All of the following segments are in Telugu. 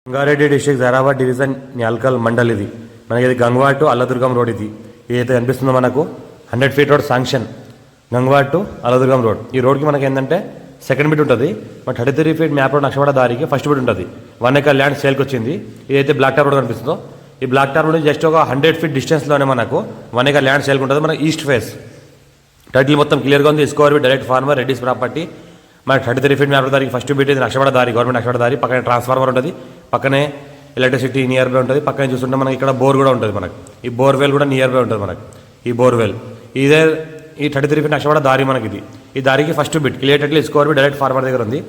రంగారెడ్డి డిస్ట్రిక్ట్ జైరాబాద్ డివిజన్ న్యాల్కల్ మండల్ ఇది మనకి ఇది గంగవాడ్ టు అల్లదుర్గం రోడ్ ఇది ఏదైతే కనిపిస్తుందో మనకు 100 feet road sanction Gangavad to Alladurgam road ఈ రోడ్కి మనకి ఏంటంటే సెకండ్ బిట్ ఉంటుంది మన 33 ఫీట్ మ్యాప్ రోడ్ నక్షవాడ దారికి ఫస్ట్ బిట్ ఉంటుంది 1 ఎకర్ ల్యాండ్ సేల్కి వచ్చింది ఏదైతే బ్లాక్ టాప్ రోడ్ కనిపిస్తుందో ఈ బ్లాక్ టాప్ రోడ్ జస్ట్ ఒక 100 ఫీట్ డిస్టెన్స్లోనే మనకు 1 ఎకర్ ల్యాండ్ సేల్కి ఉంటుంది మనకు ఈస్ట్ ఫేస్ టైటిల్ మొత్తం క్లియర్గా ఉంది score direct farmer Reddy's property మనకి 33 ఫీట్ మ్యాప్ రోడ్ దారికి ఫస్ట్ బిట్ ఇది నక్షవాడ దారి గవర్నమెంట్ నక్షవాడ దారి పక్కనే ట్రాన్స్ఫార్మర్ ఉంటుంది పక్కనే ఎలక్ట్రిసిటీ నియర్ బై ఉంటుంది పక్కనే చూస్తుంటే మనకి ఇక్కడ బోర్ కూడా ఉంటుంది మనకి ఈ బోర్వెల్ కూడా నియర్ బై ఉంటుంది మనకి ఈ బోర్వెల్ ఇదే ఈ 33 ఫీట్ నక్షవాడ దారి మనకి ఇది ఈ దారికి first bit clear title score B direct farmer దగ్గర ఉంది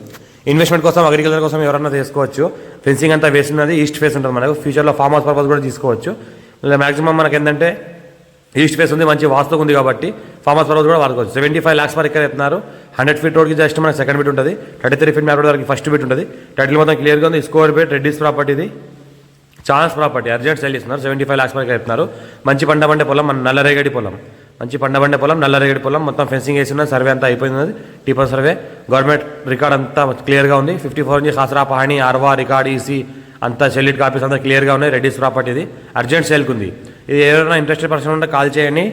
ఇన్వెస్ట్మెంట్ కోసం అగ్రికల్చర్ కోసం ఎవరన్నా తీసుకోవచ్చు ఫెన్సింగ్ అంతా వేసినది ఈస్ట్ ఫేస్ ఉంటుంది మనకు ఫ్యూచర్లో ఫార్మ్ హౌస్ పర్పస్ కూడా తీసుకోవచ్చు లేదా మాక్సిమం మనకి ఏంటంటే ఈస్ట్ ఫేస్ ఉంది మంచి వాస్తు ఉంది కాబట్టి ఫార్మ్ హౌస్ పర్పస్ కూడా వాడుకోవచ్చు 75 lakhs పర్ ఎకర్ ఎత్తున్నారు 100 ఫీట్ రోడ్కి జస్ట్ మనకి సెకండ్ బిట్ ఉంటుంది 33 ఫీట్ మ్యాప్ రోడ్ వరకు ఫస్ట్ బిట్ ఉంటుంది టైటిల్ మొత్తం క్లియర్గా ఉంది స్కోర్ బిట్ రెడ్డిస్ ప్రాపర్టీ ఇది ఛాన్స్ ప్రాపర్టీ అర్జెంట్ సెల్ ఇస్తున్నారు 75 lakhs పర్ ఎకర్ ఎత్తున్నారు మంచి పండబండే పొలం మన నల్లరేగడి పొలం మంచి పండబండే పొలం నల్లరేగడి పొలం మొత్తం ఫెన్సింగ్ వేసి ఉన్న సర్వే అంతా అయిపోయింది టీపర్ సర్వే గవర్నమెంట్ రికార్డ్ అంతా క్లియర్గా ఉంది 54 ఇంచ్ ఖాసరా పహాణి ఆర్వా రికార్డ్ ఈసీ అంతా సెల్లిట్ కాపీస్ అంతా క్లియర్గా ఉన్నాయి రెడ్డిస్ ప్రాపర్టీ ఇది అర్జెంట్ సేల్కి ఉంది ఇది ఎవరైనా ఇంట్రెస్టెడ్ పర్సన్ ఉంటే కాల్ చేయండి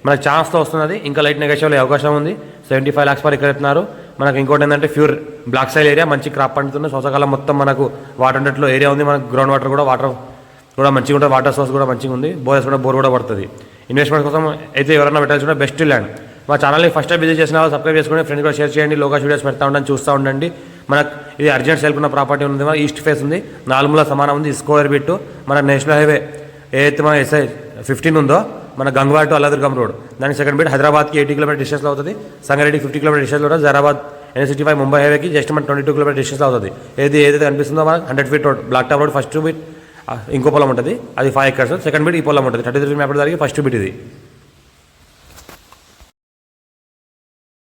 మనకు ఛాన్స్తో వస్తున్నది ఇంకా లైట్ నెగోషియబుల్ అవకాశం ఉంది 75 lakhs పర్ ఎకర్ ఎత్తున్నారు మనకు ఇంకోటి ఏంటంటే ప్యూర్ బ్లాక్ సైల్ ఏరియా మంచి క్రాప్ పండుతుంది శోషకాలం మొత్తం మనకు వాటర్ ఉండట్లో ఏరియా ఉంది మనకు గ్రౌండ్ వాటర్ కూడా మంచిగా ఉంటుంది వాటర్ సోర్స్ కూడా మంచిగా ఉంది బోర్స్ కూడా బోర్ కూడా పడుతుంది ఇన్వెస్ట్మెంట్ కోసం అయితే ఎవరైనా పెట్టాల్సి కూడా బెస్ట్ ల్యాండ్ మా ఛానల్ని ఫస్ట్ టైం విజిట్ చేసిన సబ్స్క్రైబ్ చేసుకుని ఫ్రెండ్స్ కూడా షేర్ చేయండి లోకల్ వీడియోస్ పెడతా ఉండండి చూస్తూ ఉండండి మనకు ఇది అర్జెంట్ సేల్కున్న ప్రాపర్టీ ఉంది మన ఈస్ట్ ఫేస్ ఉంది 4 సమానం ఉంది స్కోర్ బిట్ మన నేషనల్ హైవే ఏదైతే మన SI 15 ఉందో మన గంగవాడ్ టు అల్లదుర్గం రోడ్ దానికి సెకండ్ బిట్ హైదరాబాద్కి 80 కిలోమీటర్ డిస్టెన్స్లో అవుతుంది సంగారెడ్డికి 50 కిలోమీటర్ డిస్టెన్స్లో ఉంటుంది జైరాబాద్ NH65 ముంబై హైవేకి జస్ట్ మన 22 కిలోమీటర్ డిస్టెన్స్లో అవుతుంది ఏదైతే కనిపిస్తుందో మనకు 100 feet road black top road first bit ఇంకో పొలం ఉంటుంది అది 5 acres సెకండ్ బిట్ ఈ పొలం ఉంటుంది 33 మ్యాప్ దానికి ఫస్ట్ బిట్ ఇది